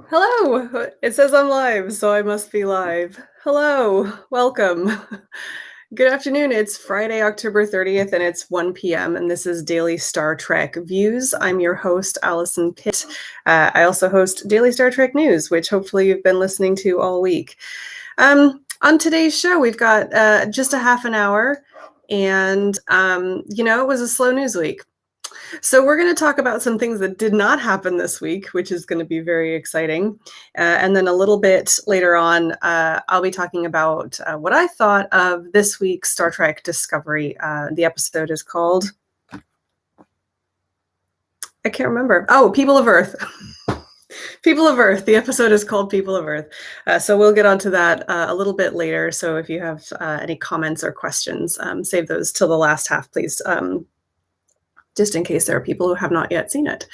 Hello. It says I'm live, so I must be live. Hello. Welcome. Good afternoon. It's Friday, October 30th, and it's 1 p.m., and this is Daily Star Trek Views. I'm your host, Alison Pitt. I also host Daily Star Trek News, which hopefully you've been listening to all week. On today's show, we've got just a half an hour, and, it was a slow news week. So we're going to talk about some things that did not happen this week, which is going to be very exciting. And then a little bit later on, I'll be talking about what I thought of this week's Star Trek Discovery. The episode is called, I can't remember. Oh, People of Earth. People of Earth. The episode is called People of Earth. So we'll get onto that a little bit later. So if you have any comments or questions, save those till the last half, please. Just in case there are people who have not yet seen it.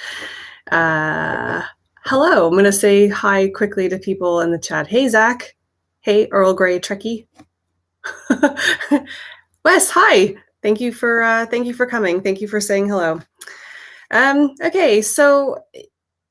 Hello, I'm going to say hi quickly to people in the chat. Hey, Zach. Hey, Earl Grey Trekkie. Wes, hi. Thank you for coming. Thank you for saying hello. Okay, so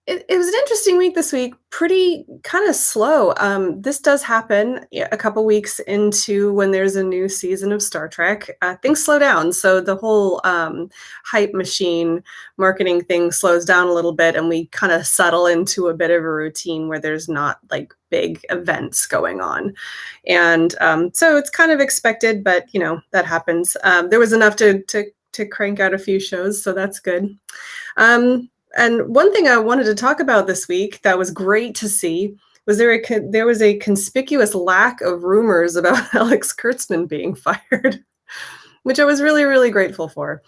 it was an interesting week this week, pretty kind of slow. This does happen a couple weeks into when there's a new season of Star Trek. Things slow down. So the whole hype machine marketing thing slows down a little bit, and we kind of settle into a bit of a routine where there's not like big events going on. And so it's kind of expected, but that happens. There was enough to crank out a few shows, so that's good. And one thing I wanted to talk about this week that was great to see was there was a conspicuous lack of rumors about Alex Kurtzman being fired, which I was really, really grateful for.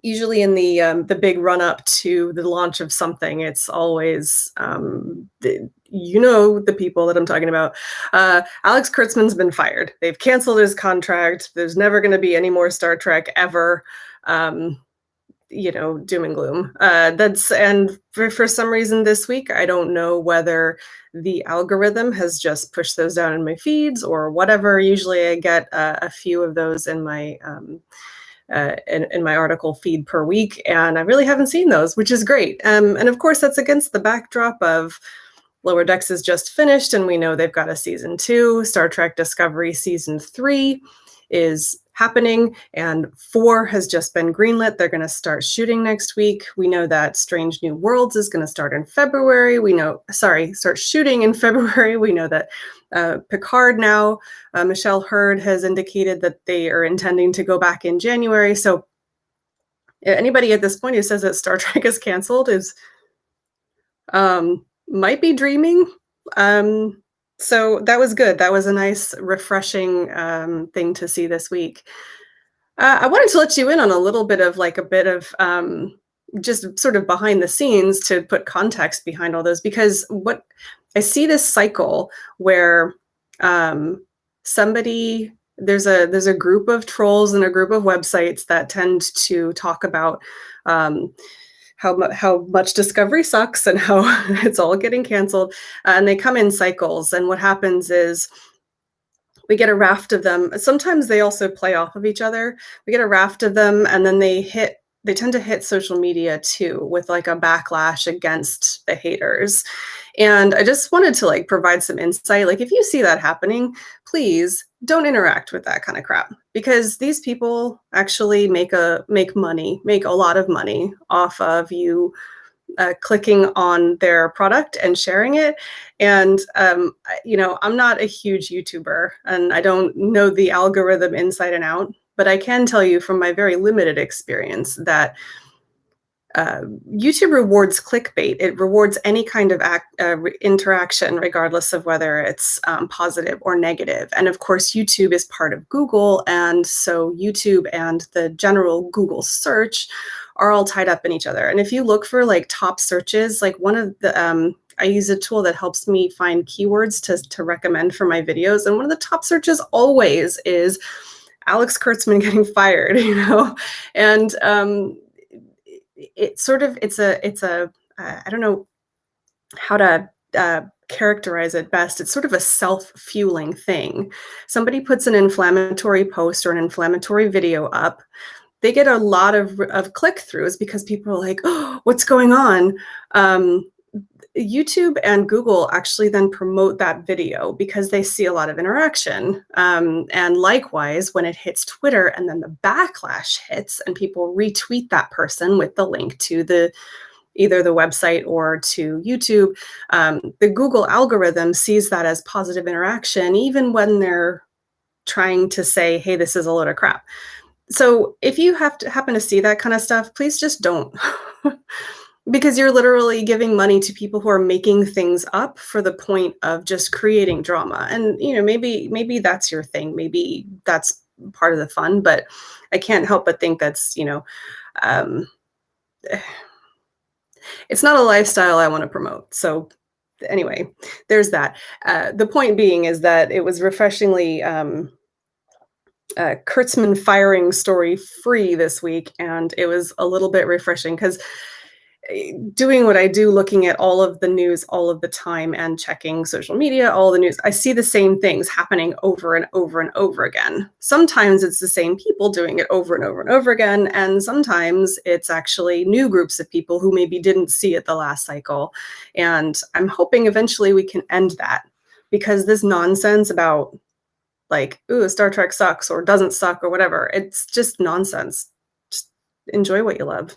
Usually in the big run up to the launch of something, it's always the people that I'm talking about. Alex Kurtzman's been fired. They've canceled his contract. There's never going to be any more Star Trek ever. Doom and gloom. And for some reason this week, I don't know whether the algorithm has just pushed those down in my feeds or whatever. Usually I get a few of those in my in my article feed per week, and I really haven't seen those, which is great. And of course, that's against the backdrop of Lower Decks is just finished, and we know they've got a season 2. Star Trek Discovery season 3 is happening, and 4 has just been greenlit. They're going to start shooting next week. We know that Strange New Worlds is going to start in February. Start shooting in February. We know that Picard now, Michelle Hurd has indicated that they are intending to go back in January. So anybody at this point who says that Star Trek is canceled is might be dreaming. So that was good. That was a nice, refreshing thing to see this week. I wanted to let you in on a little bit of just sort of behind the scenes to put context behind all those, because what I see this cycle where there's a group of trolls and a group of websites that tend to talk about how much Discovery sucks and how it's all getting canceled, and they come in cycles. And what happens is we get a raft of them. Sometimes they also play off of each other. We get a raft of them, and then they tend to hit social media too with like a backlash against the haters. And I just wanted to provide some insight. If you see that happening, please don't interact with that kind of crap, because these people actually make a lot of money off of you clicking on their product and sharing it. And I'm not a huge YouTuber, and I don't know the algorithm inside and out, but I can tell you from my very limited experience that YouTube rewards clickbait. It rewards any kind of interaction, regardless of whether it's positive or negative. And of course, YouTube is part of Google, and so YouTube and the general Google search are all tied up in each other. And if you look for top searches, one of the I use a tool that helps me find keywords to recommend for my videos, and one of the top searches always is Alex Kurtzman getting fired. And it's a I don't know how to characterize it best. It's sort of a self-fueling thing. Somebody puts an inflammatory post or an inflammatory video up, they get a lot of click-throughs because people are like, oh, what's going on? YouTube and Google actually then promote that video because they see a lot of interaction. And likewise, when it hits Twitter and then the backlash hits and people retweet that person with the link to either the website or to YouTube, the Google algorithm sees that as positive interaction, even when they're trying to say, hey, this is a load of crap. So if you happen to see that kind of stuff, please just don't. Because you're literally giving money to people who are making things up for the point of just creating drama. And, maybe that's your thing. Maybe that's part of the fun, but I can't help but think that's, it's not a lifestyle I want to promote. So anyway, there's that. The point being is that it was refreshingly Kurtzman firing story free this week. And it was a little bit refreshing because doing what I do, looking at all of the news all of the time and checking social media, all the news, I see the same things happening over and over and over again. Sometimes it's the same people doing it over and over and over again. And sometimes it's actually new groups of people who maybe didn't see it the last cycle. And I'm hoping eventually we can end that, because this nonsense about like, ooh, Star Trek sucks or doesn't suck or whatever, it's just nonsense. Just enjoy what you love.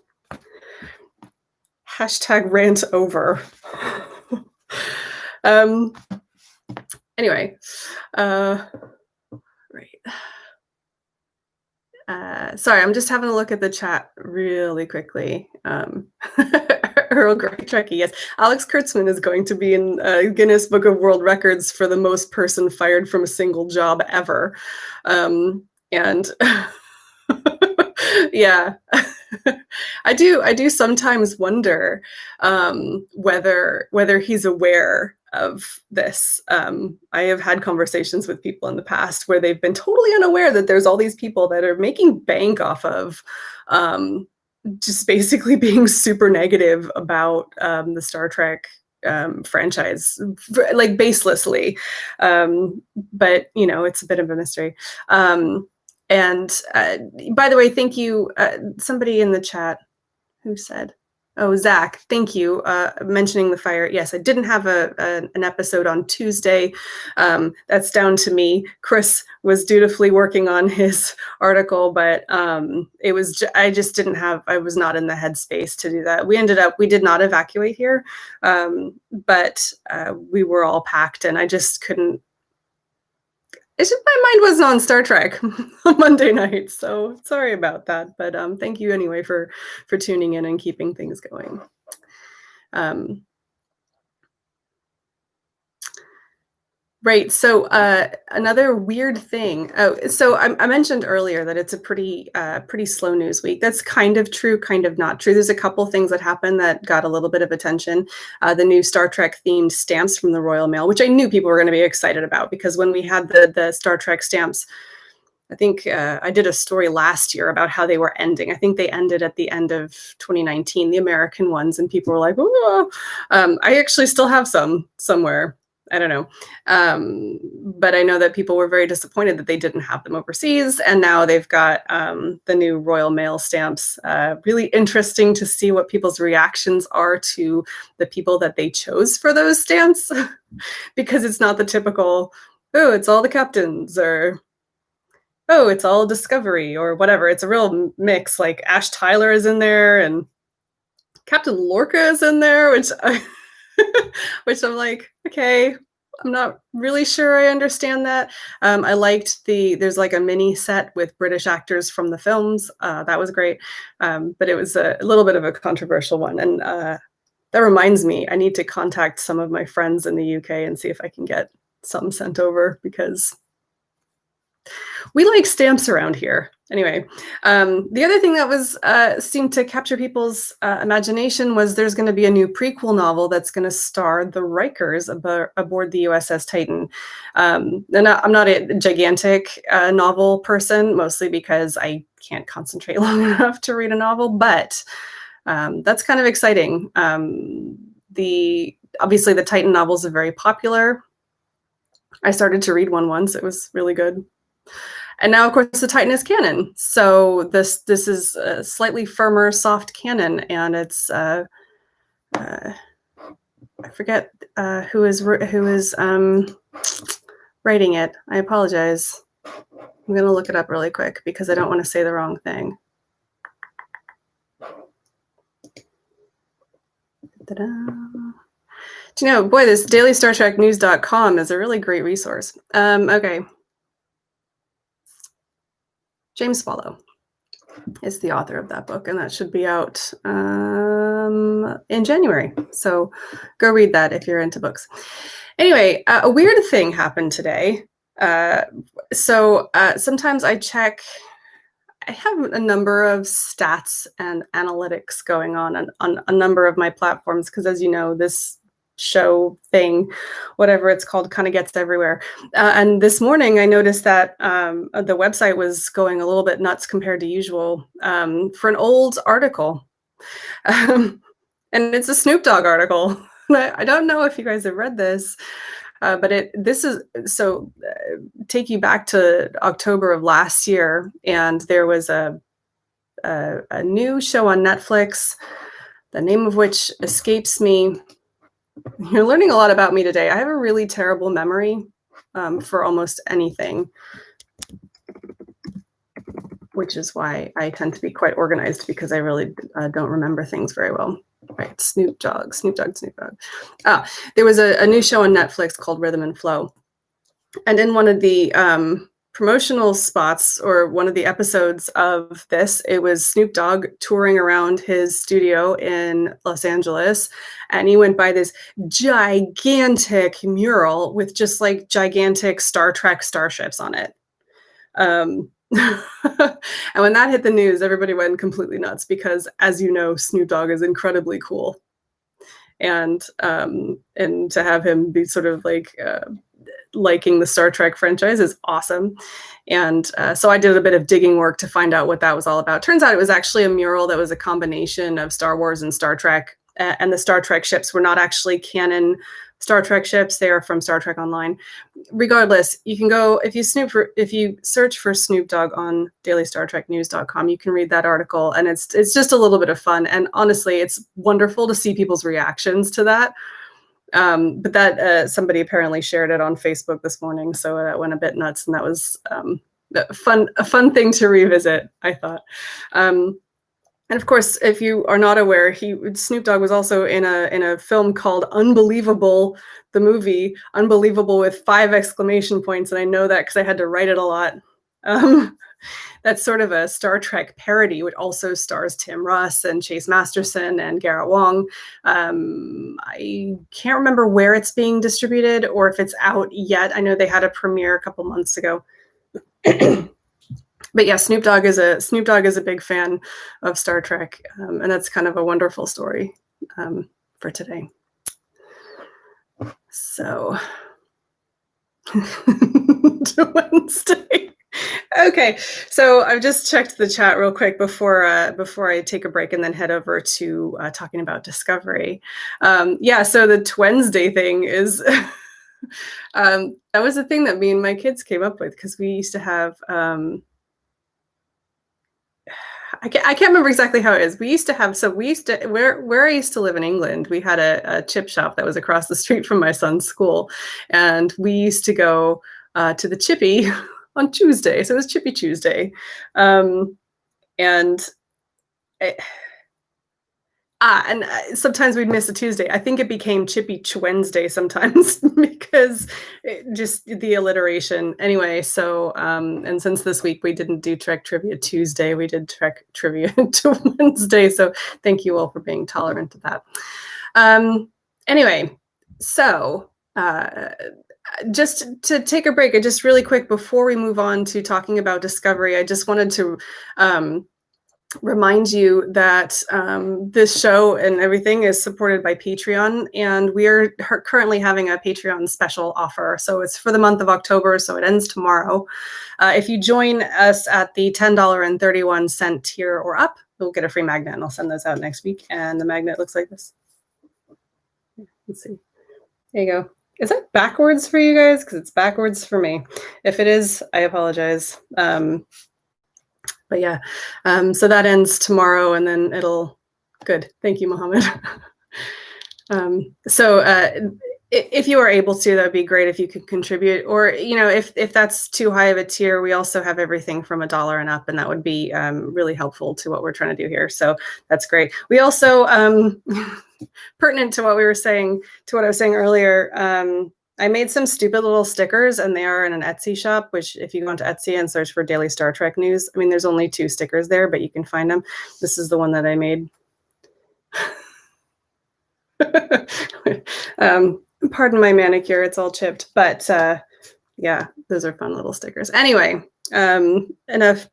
#rant over. Anyway, right. Sorry, I'm just having a look at the chat really quickly. Earl Grey Trekkie, yes. Alex Kurtzman is going to be in Guinness Book of World Records for the most person fired from a single job ever. And yeah. I do sometimes wonder whether he's aware of this. I have had conversations with people in the past where they've been totally unaware that there's all these people that are making bank off of just basically being super negative about the Star Trek franchise, like baselessly. But it's a bit of a mystery. And by the way, thank you. Somebody in the chat who said, oh, Zach, thank you, mentioning the fire. Yes, I didn't have an episode on Tuesday. That's down to me. Chris was dutifully working on his article, but I just didn't have, I was not in the headspace to do that. We did not evacuate here, but we were all packed and I just couldn't. It's just my mind wasn't on Star Trek on Monday night, so sorry about that. But thank you anyway for tuning in and keeping things going. Right. So another weird thing. Oh, so I mentioned earlier that it's a pretty slow news week. That's kind of true, kind of not true. There's a couple things that happened that got a little bit of attention. The new Star Trek themed stamps from the Royal Mail, which I knew people were going to be excited about, because when we had the Star Trek stamps, I think I did a story last year about how they were ending. I think they ended at the end of 2019, the American ones, and people were like, oh. I actually still have some somewhere. I don't know. But I know that people were very disappointed that they didn't have them overseas. And now they've got the new Royal Mail stamps. Really interesting to see what people's reactions are to the people that they chose for those stamps, because it's not the typical, oh, it's all the captains, or oh, it's all Discovery, or whatever. It's a real mix. Like Ash Tyler is in there and Captain Lorca is in there, which I'm like, okay, I'm not really sure I understand that. I liked there's like a mini set with British actors from the films. That was great. But it was a little bit of a controversial one. And that reminds me, I need to contact some of my friends in the UK and see if I can get some sent over, because we like stamps around here. Anyway, the other thing that was seemed to capture people's imagination was there's going to be a new prequel novel that's going to star the Rikers aboard the USS Titan. And I'm not a gigantic novel person, mostly because I can't concentrate long enough to read a novel, but that's kind of exciting. Obviously the Titan novels are very popular. I started to read one once. It was really good. And now, of course, the Titan is canon. So this is a slightly firmer, soft canon, and it's I forget who is writing it. I apologize. I'm going to look it up really quick because I don't want to say the wrong thing. Ta-da. Do you know, boy, this dailystartreknews.com is a really great resource. Okay. James Swallow is the author of that book, and that should be out in January. So go read that if you're into books. Anyway, a weird thing happened today. Sometimes I have a number of stats and analytics going on a number of my platforms because, as you know, this show thing, whatever it's called, kind of gets everywhere. And this morning I noticed that the website was going a little bit nuts compared to usual for an old article. And it's a Snoop Dogg article. I don't know if you guys have read this, but take you back to October of last year, and there was a new show on Netflix, the name of which escapes me. You're learning a lot about me today. I have a really terrible memory for almost anything, which is why I tend to be quite organized because I really don't remember things very well. Right, Snoop Dogg. There was a new show on Netflix called Rhythm and Flow. And in one of the promotional spots or one of the episodes of this, it was Snoop Dogg touring around his studio in Los Angeles. And he went by this gigantic mural with just like gigantic Star Trek starships on it. And when that hit the news, everybody went completely nuts because, as you know, Snoop Dogg is incredibly cool. And to have him be sort of like liking the Star Trek franchise is awesome. And so I did a bit of digging work to find out what that was all about. Turns out it was actually a mural that was a combination of Star Wars and Star Trek. And the Star Trek ships were not actually canon Star Trek ships. They are from Star Trek Online. Regardless, you can go, if you search for Snoop Dogg on dailystartreknews.com, you can read that article, and it's just a little bit of fun. And honestly, it's wonderful to see people's reactions to that. But that somebody apparently shared it on Facebook this morning, so that went a bit nuts, and that was a fun thing to revisit, I thought. And of course, if you are not aware, Snoop Dogg was also in a film called Unbelievable, the movie Unbelievable with 5 exclamation points, and I know that because I had to write it a lot. That's sort of a Star Trek parody, which also stars Tim Russ and Chase Masterson and Garrett Wang. I can't remember where it's being distributed or if it's out yet. I know they had a premiere a couple months ago. But yeah, Snoop Dogg is a big fan of Star Trek, and that's kind of a wonderful story for today. So Wednesday. Okay, so I've just checked the chat real quick before I take a break and then head over to talking about Discovery. Yeah, so the Wednesday thing is that was the thing that me and my kids came up with because we used to have. I can't remember exactly how it is. Where I used to live in England, we had a chip shop that was across the street from my son's school. And we used to go to the Chippy on Tuesday. So it was Chippy Tuesday. And sometimes we'd miss a Tuesday. I think it became Chippy Wednesday sometimes because just the alliteration. Anyway, so, and since this week we didn't do Trek Trivia Tuesday, we did Trek Trivia to Wednesday. So thank you all for being tolerant of that. Anyway, so just to take a break, and just really quick before we move on to talking about Discovery, I just wanted to remind you that this show and everything is supported by Patreon, and we are currently having a Patreon special offer. So it's for the month of October, so it ends tomorrow. If you join us at the $10.31 tier or up, you'll get a free magnet, and I'll send those out next week. And the magnet looks like this. Let's see. There you go. Is that backwards for you guys? Because it's backwards for me. If it is, I apologize. But yeah, so that ends tomorrow, and then good. Thank you, Mohammed. If you are able to, that would be great if you could contribute. Or, if that's too high of a tier, we also have everything from $1 and up, and that would be really helpful to what we're trying to do here. So that's great. We also, pertinent to what we were saying, to what I was saying earlier, I made some stupid little stickers, and they are in an Etsy shop, which if you go onto Etsy and search for Daily Star Trek News, I mean, there's only 2 stickers there, but you can find them. This is the one that I made. Pardon my manicure, it's all chipped, but yeah, those are fun little stickers. Anyway, enough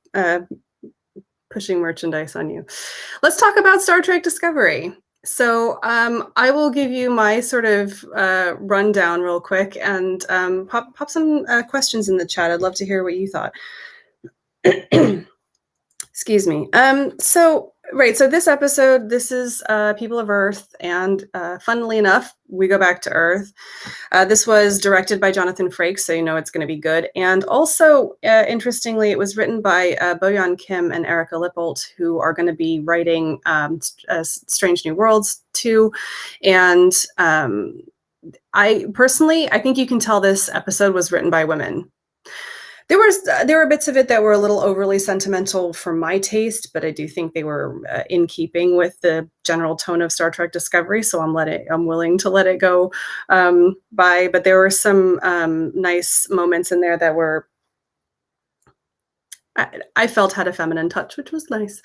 pushing merchandise on you. Let's talk about Star Trek Discovery. So I will give you my sort of rundown real quick, and pop some questions in the chat. I'd love to hear what you thought. Excuse me. So this episode, this is People of Earth, and funnily enough, we go back to Earth. This was directed by Jonathan Frakes, so you know it's going to be good. And also, interestingly, it was written by Boyan Kim and Erica Lippolt, who are going to be writing Strange New Worlds 2. And I think you can tell this episode was written by women. There were bits of it that were a little overly sentimental for my taste, but I do think they were in keeping with the general tone of Star Trek Discovery. So I'm willing to let it go by. But there were some nice moments in there that were, I felt, had a feminine touch, which was nice.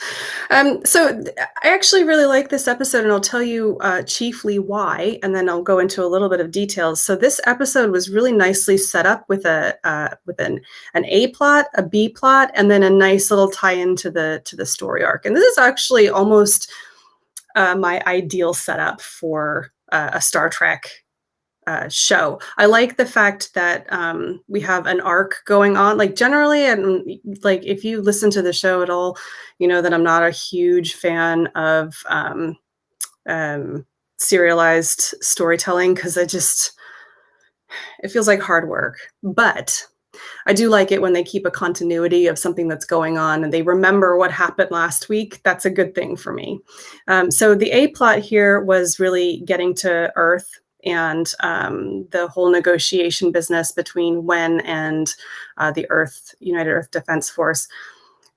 So I actually really like this episode, and I'll tell you chiefly why, and then I'll go into a little bit of details. So this episode was really nicely set up with an A plot, a B plot, and then a nice little tie-in to the story arc. And this is actually almost my ideal setup for a Star Trek show. I like the fact that we have an arc going on. Like generally, and like if you listen to the show at all, you know that I'm not a huge fan of serialized storytelling, because it feels like hard work. But I do like it when they keep a continuity of something that's going on and they remember what happened last week. That's a good thing for me. So the A plot here was really getting to Earth and the whole negotiation business between Wen and the United Earth Defense Force.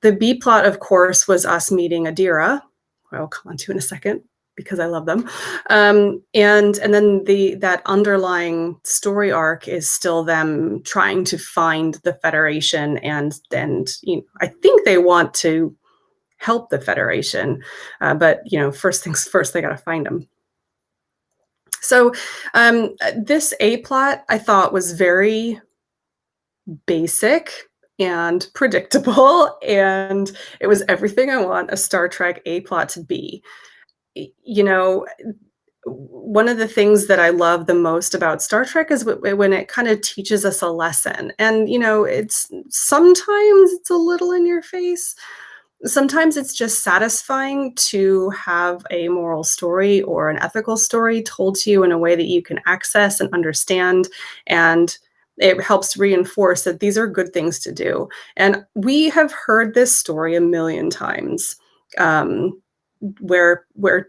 The B plot, of course, was us meeting Adira, who I'll come on to in a second because I love them. And then that underlying story arc is still them trying to find the Federation, and I think they want to help the Federation, but first things first, they got to find them. So this A plot, I thought, was very basic and predictable, and it was everything I want a Star Trek A plot to be. One of the things that I love the most about Star Trek is when it kind of teaches us a lesson. And, sometimes it's a little in your face. Sometimes it's just satisfying to have a moral story or an ethical story told to you in a way that you can access and understand, and it helps reinforce that these are good things to do. And we have heard this story a million times, where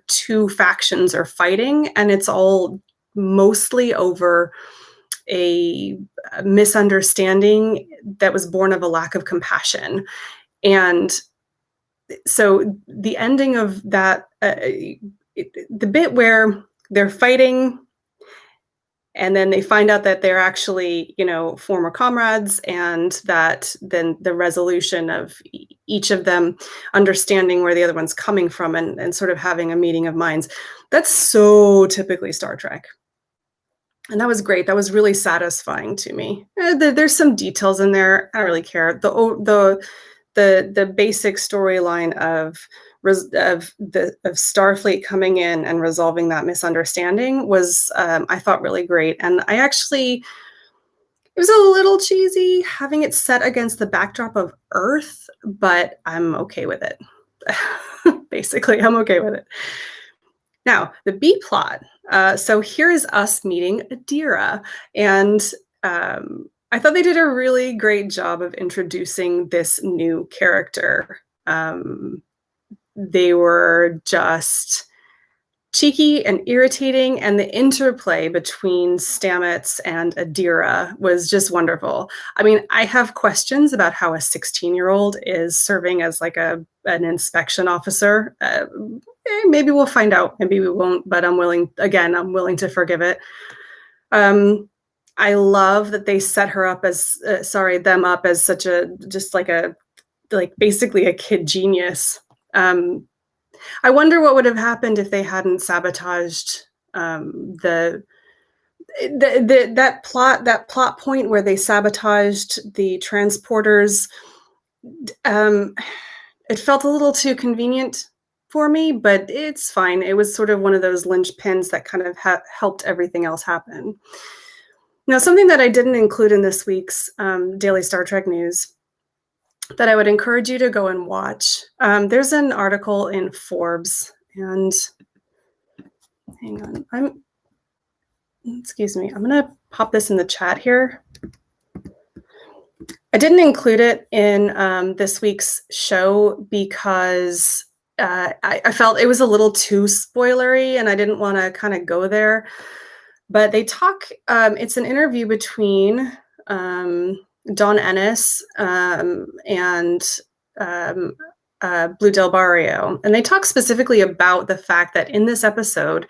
2 factions are fighting, and it's all mostly over a misunderstanding that was born of a lack of compassion. And so the ending of that, the bit where they're fighting and then they find out that they're actually, former comrades, and that then the resolution of each of them understanding where the other one's coming from, and sort of having a meeting of minds. That's so typically Star Trek. And that was great. That was really satisfying to me. There's some details in there. I don't really care. The basic storyline of Starfleet coming in and resolving that misunderstanding was, I thought, really great. And it was a little cheesy having it set against the backdrop of Earth, but I'm okay with it. Basically, I'm okay with it. Now, the B plot. So here is us meeting Adira, and I thought they did a really great job of introducing this new character. They were just cheeky and irritating, and the interplay between Stamets and Adira was just wonderful. I mean, I have questions about how a 16-year-old is serving as like an inspection officer. Maybe we'll find out, maybe we won't, but I'm willing to forgive it. I love that they set her up as, them up as such basically a kid genius. I wonder what would have happened if they hadn't sabotaged that plot point where they sabotaged the transporters. It felt a little too convenient for me, but it's fine. It was sort of one of those linchpins that kind of helped everything else happen. Now, something that I didn't include in this week's Daily Star Trek News that I would encourage you to go and watch. There's an article in Forbes, and hang on, excuse me, I'm gonna pop this in the chat here. I didn't include it in this week's show because I felt it was a little too spoilery, and I didn't want to kind of go there. But they talk, it's an interview between Don Ennis and Blue Del Barrio. And they talk specifically about the fact that in this episode,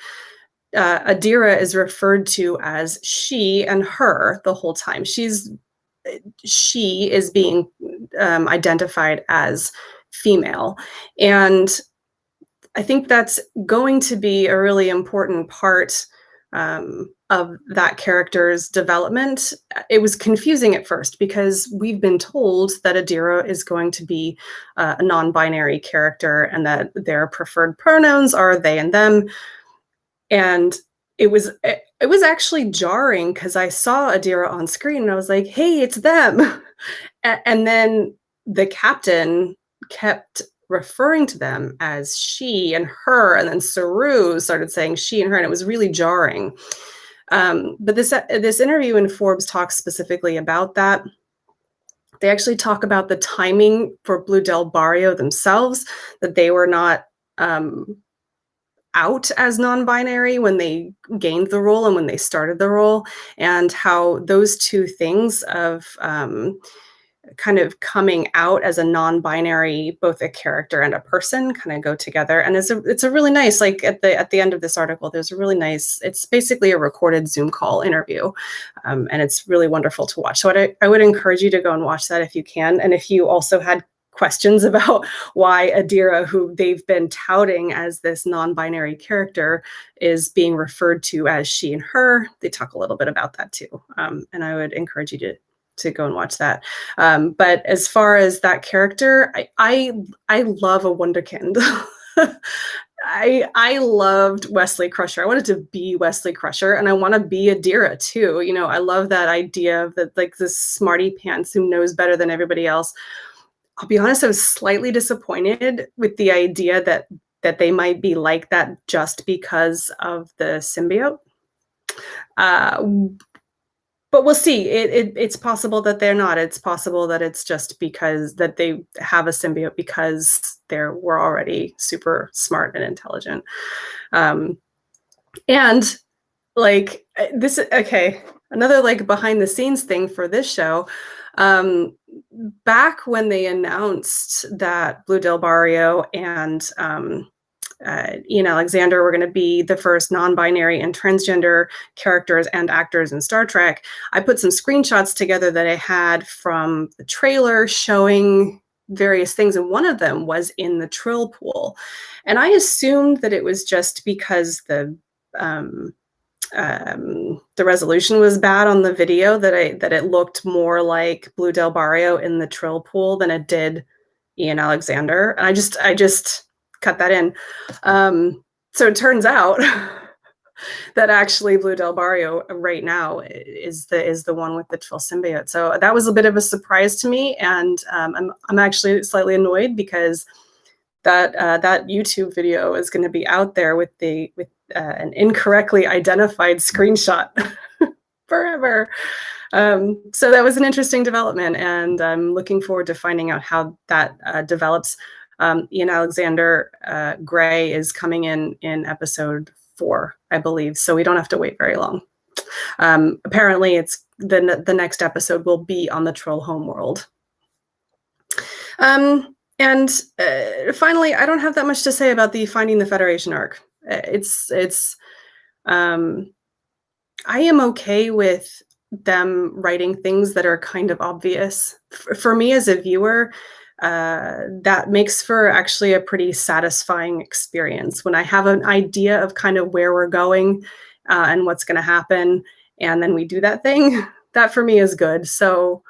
Adira is referred to as she and her the whole time. She is being identified as female. And I think that's going to be a really important part of that character's development. It was confusing at first because we've been told that Adira is going to be a non-binary character and that their preferred pronouns are they and them. And it was actually jarring because I saw Adira on screen and I was like, hey, it's them. And then the captain kept referring to them as she and her, and then Saru started saying she and her, and it was really jarring. But this interview in Forbes talks specifically about that. They actually talk about the timing for Blue Del Barrio themselves, that they were not out as non-binary when they gained the role and when they started the role, and how those two things of kind of coming out as a non-binary, both a character and a person, kind of go together. And it's a really nice, like at the end of this article, there's a really nice, it's basically a recorded Zoom call interview. And it's really wonderful to watch. So I would encourage you to go and watch that if you can. And if you also had questions about why Adira, who they've been touting as this non-binary character, is being referred to as she and her, they talk a little bit about that too. And I would encourage you to go and watch that. But as far as that character, I love a wonderkind. I loved Wesley Crusher. I wanted to be Wesley Crusher, and I want to be Adira too. You know, I love that idea of that, like this smarty pants who knows better than everybody else. I'll be honest, I was slightly disappointed with the idea that they might be like that just because of the symbiote. But we'll see. It's possible that they're not. It's possible that it's just because that they have a symbiote because we're already super smart and intelligent. And like this, okay, another like behind the scenes thing for this show. Back when they announced that Blue Del Barrio and Ian Alexander were going to be the first non-binary and transgender characters and actors in Star Trek, I put some screenshots together that I had from the trailer showing various things, and one of them was in the Trill pool. And I assumed that it was just because the resolution was bad on the video, that it looked more like Blue Del Barrio in the Trill pool than it did Ian Alexander. And I just cut that in. So it turns out that actually Blue Del Barrio right now is the one with the Trill symbiote. So that was a bit of a surprise to me, and I'm actually slightly annoyed because that YouTube video is going to be out there with an incorrectly identified screenshot forever. So that was an interesting development, and I'm looking forward to finding out how that develops. Ian Alexander Gray is coming in episode 4, I believe, so we don't have to wait very long. Apparently, it's the next episode will be on the Trill homeworld. And finally, I don't have that much to say about the Finding the Federation arc. I am okay with them writing things that are kind of obvious. For me as a viewer, that makes for actually a pretty satisfying experience when I have an idea of kind of where we're going and what's going to happen, and then we do that thing. That for me is good. So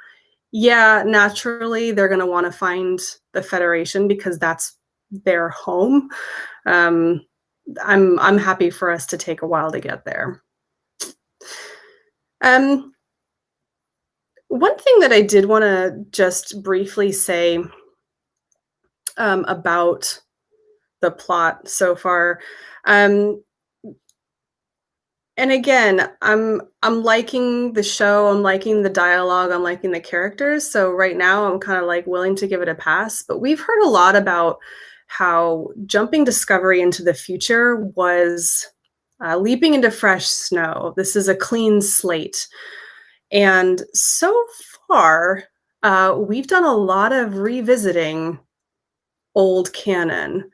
yeah, naturally they're going to want to find the Federation because that's their home. I'm happy for us to take a while to get there. One thing that I did want to just briefly say about the plot so far, and again, I'm liking the show, I'm liking the dialogue, I'm liking the characters. So right now, I'm kind of like willing to give it a pass. But we've heard a lot about how jumping Discovery into the future was leaping into fresh snow. This is a clean slate. And so far, we've done a lot of revisiting old canon.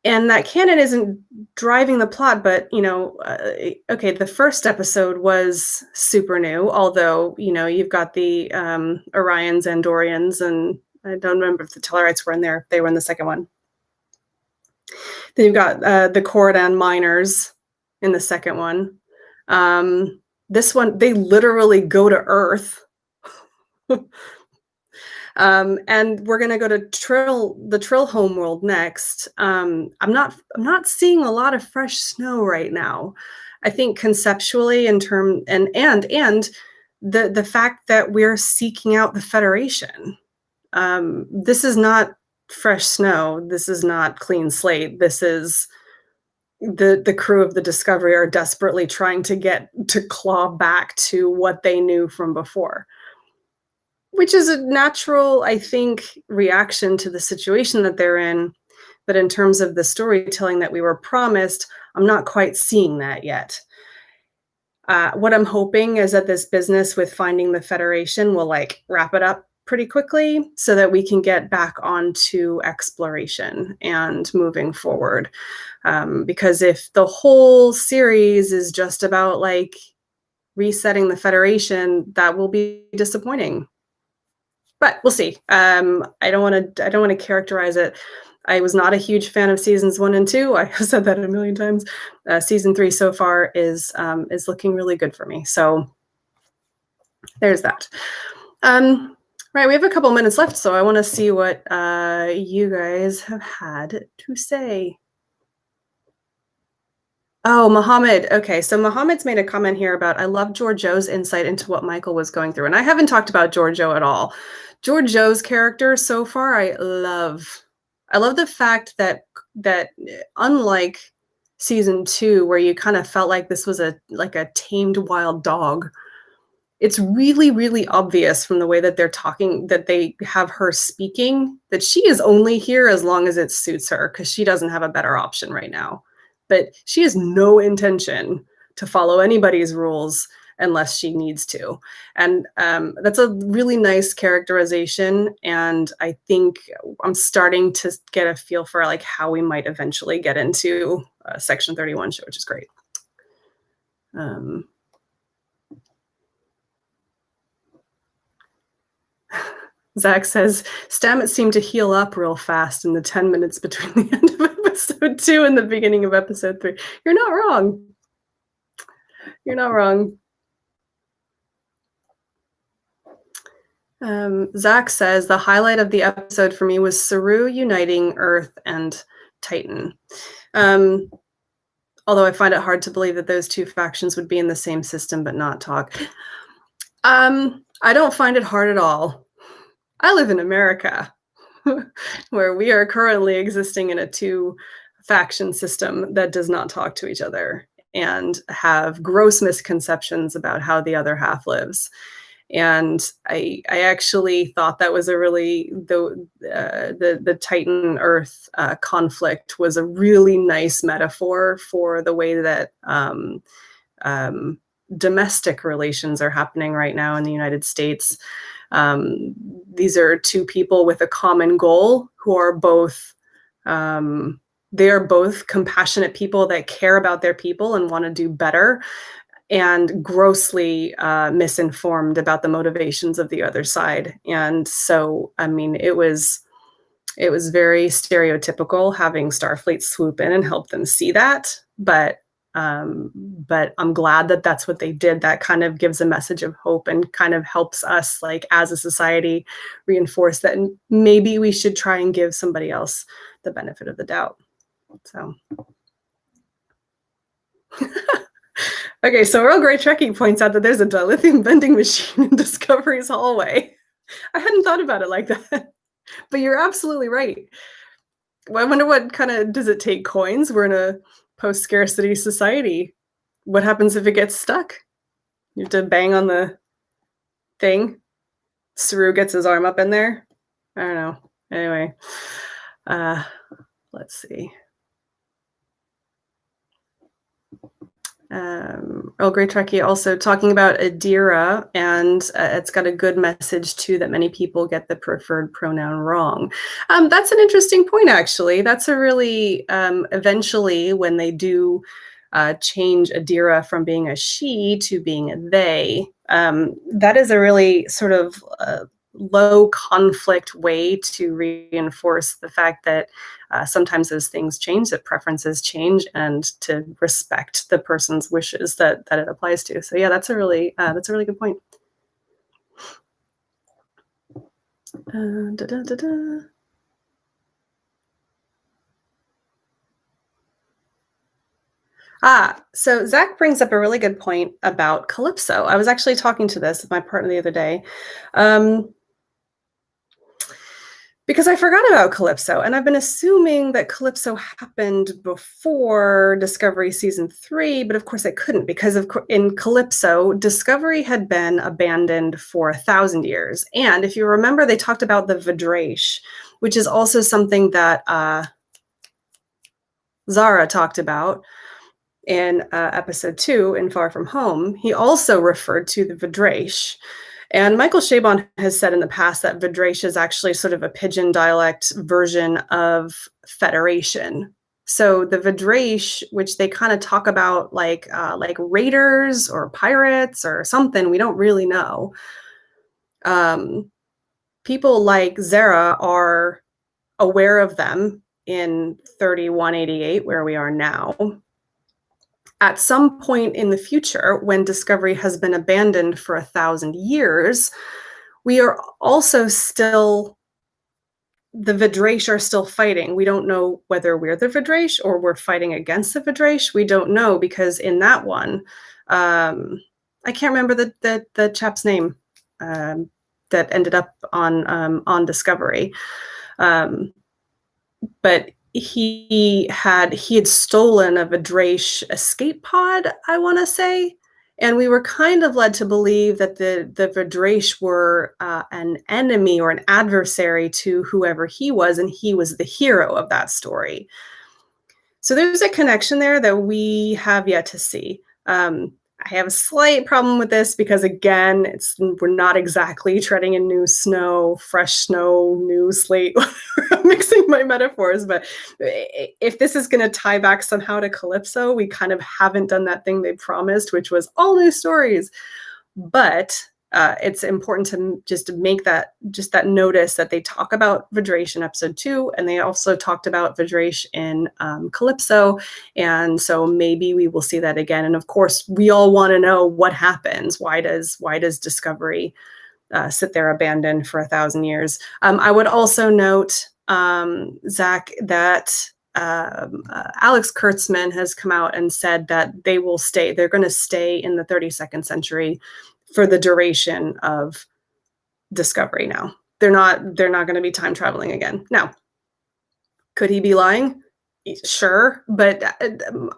And that canon isn't driving the plot, but, okay, the first episode was super new, although, you've got the Orions, Andorians, and I don't remember if the Tellarites were in there. They were in the second one. Then you've got the Coridan miners in the second one. This one, they literally go to Earth. And we're going to go to the Trill homeworld next. I'm not seeing a lot of fresh snow right now. I think conceptually and the fact that we're seeking out the Federation. This is not fresh snow. This is not clean slate. This is the crew of the Discovery are desperately trying to claw back to what they knew from before, which is a natural, I think, reaction to the situation that they're in. But in terms of the storytelling that we were promised, I'm not quite seeing that yet. What I'm hoping is that this business with finding the Federation will wrap it up pretty quickly so that we can get back onto exploration and moving forward. Because if the whole series is just about resetting the Federation, that will be disappointing. But we'll see. I don't want to characterize it. I was not a huge fan of seasons 1 and 2. I have said that a million times. Season 3 so far is looking really good for me. So there's that. Right, we have a couple minutes left, so I want to see what you guys have had to say. Oh, Mohammed. Okay, so Mohammed's made a comment here about, I love Georgiou's insight into what Michael was going through. And I haven't talked about Georgiou at all. Georgiou's character so far, I love the fact that unlike season 2, where you kind of felt like this was a tamed wild dog, it's really, really obvious from the way that they're talking, that they have her speaking, that she is only here as long as it suits her, because she doesn't have a better option right now. But she has no intention to follow anybody's rules unless she needs to. And that's a really nice characterization. And I think I'm starting to get a feel for how we might eventually get into a Section 31 show, which is great. Zach says, Stamets seemed to heal up real fast in the 10 minutes between the end of episode 2 and the beginning of episode 3. You're not wrong. You're not wrong. Zach says, the highlight of the episode for me was Saru uniting Earth and Titan. Although I find it hard to believe that those two factions would be in the same system but not talk. I don't find it hard at all. I live in America, where we are currently existing in a 2-faction system that does not talk to each other and have gross misconceptions about how the other half lives. And I actually thought that was a really the Titan Earth conflict was a really nice metaphor for the way that um, domestic relations are happening right now in the United States. These are two people with a common goal who are both they are both compassionate people that care about their people and want to do better, and grossly misinformed about the motivations of the other side. And so, I mean, it was very stereotypical having Starfleet swoop in and help them see that. But I'm glad that that's what they did. That kind of gives a message of hope and kind of helps us, like as a society, reinforce that maybe we should try and give somebody else the benefit of the doubt. So. Okay, so Earl Grey Trekkie points out that there's a dilithium vending machine in Discovery's hallway. I hadn't thought about it like that, but you're absolutely right. Well, I wonder what kind of, does it take coins? We're in a post-scarcity society. What happens if it gets stuck? You have to bang on the thing. Saru gets his arm up in there. I don't know. Anyway, let's see. Earl Grey Trekkie also talking about Adira, and it's got a good message too that many people get the preferred pronoun wrong. That's an interesting point, actually. That's a really, eventually when they do change Adira from being a she to being a they, that is a really sort of low conflict way to reinforce the fact that sometimes those things change, that preferences change, and to respect the person's wishes that it applies to. So yeah, that's a really good point. So Zach brings up a really good point about Calypso. I was actually talking to this with my partner the other day. Because I forgot about Calypso, and I've been assuming that Calypso happened before Discovery Season 3, but of course it couldn't, because in Calypso, Discovery had been abandoned for 1,000 years. And if you remember, they talked about the Vidraish, which is also something that Zara talked about in episode 2 in Far From Home. He also referred to the Vidraish. And Michael Chabon has said in the past that Vidraish is actually sort of a pidgin dialect version of Federation. So the Vidraish, which they kind of talk about like raiders or pirates or something, we don't really know. People like Zara are aware of them in 3188, where we are now. At some point in the future, when Discovery has been abandoned for 1,000 years, we are also still, the Vidraish are still fighting. We don't know whether we're the Vidraish or we're fighting against the Vidraish. We don't know, because in that one, I can't remember the chap's name that ended up on Discovery, but he had stolen a Vidraish escape pod, I want to say, and we were kind of led to believe that the Vidraish were an enemy or an adversary to whoever he was, and he was the hero of that story. So there's a connection there that we have yet to see. I have a slight problem with this because, again, we're not exactly treading in new snow, fresh snow, new slate. I'm mixing my metaphors, but if this is going to tie back somehow to Calypso, we kind of haven't done that thing they promised, which was all new stories. But it's important to just make that notice that they talk about Vidraish in episode 2, and they also talked about Vidraish in Calypso, and so maybe we will see that again. And of course, we all want to know what happens. Why does Discovery sit there abandoned for 1,000 years? I would also note, Zach, that Alex Kurtzman has come out and said that they will stay. They're going to stay in the 32nd century for the duration of Discovery. Now they're not going to be time traveling again. Now, could he be lying? Sure, but,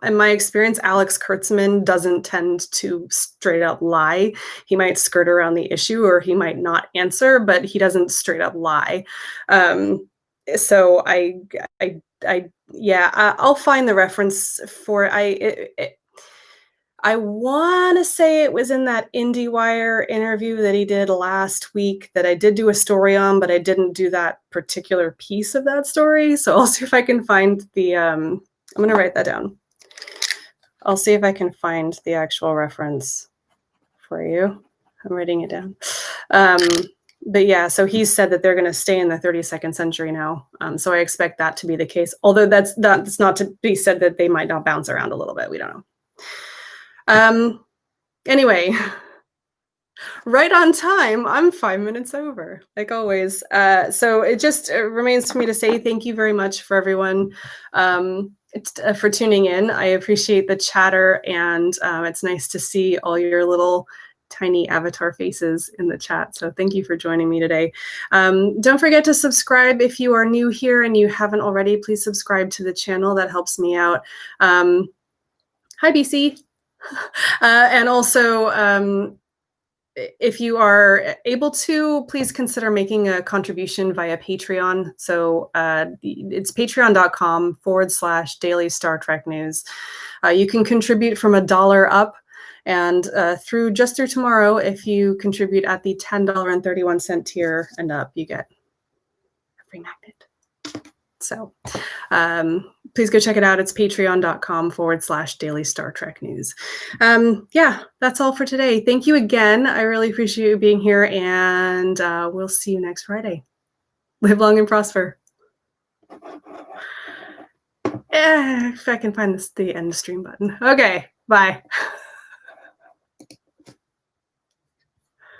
in my experience, Alex Kurtzman doesn't tend to straight up lie. He might skirt around the issue or he might not answer, but he doesn't straight up lie. Um, so yeah, I'll find the reference for it. I wanna say it was in that IndieWire interview that he did last week that I did do a story on, but I didn't do that particular piece of that story, so I'll see if I can find I'm gonna write that down. I'll see if I can find the actual reference for you. I'm writing it down. Um, but yeah, so he said that they're gonna stay in the 32nd century now, so I expect that to be the case, although that's not to be said that they might not bounce around a little bit, we don't know. Anyway, right on time. I'm 5 minutes over, like always. So it just remains for me to say thank you very much for everyone for tuning in. I appreciate the chatter, and it's nice to see all your little tiny avatar faces in the chat. So thank you for joining me today. Don't forget to subscribe if you are new here and you haven't already. Please subscribe to the channel. That helps me out. Hi, BC. And also, if you are able to, please consider making a contribution via Patreon. So it's patreon.com/daily Star Trek news. You can contribute from $1 up, and through tomorrow, if you contribute at the $10.31 tier and up, you get a free magnet. So please go check it out. It's patreon.com/daily Star Trek news. Yeah, that's all for today. Thank you again. I really appreciate you being here, and we'll see you next Friday. Live long and prosper. If I can find the end stream button. Okay, bye.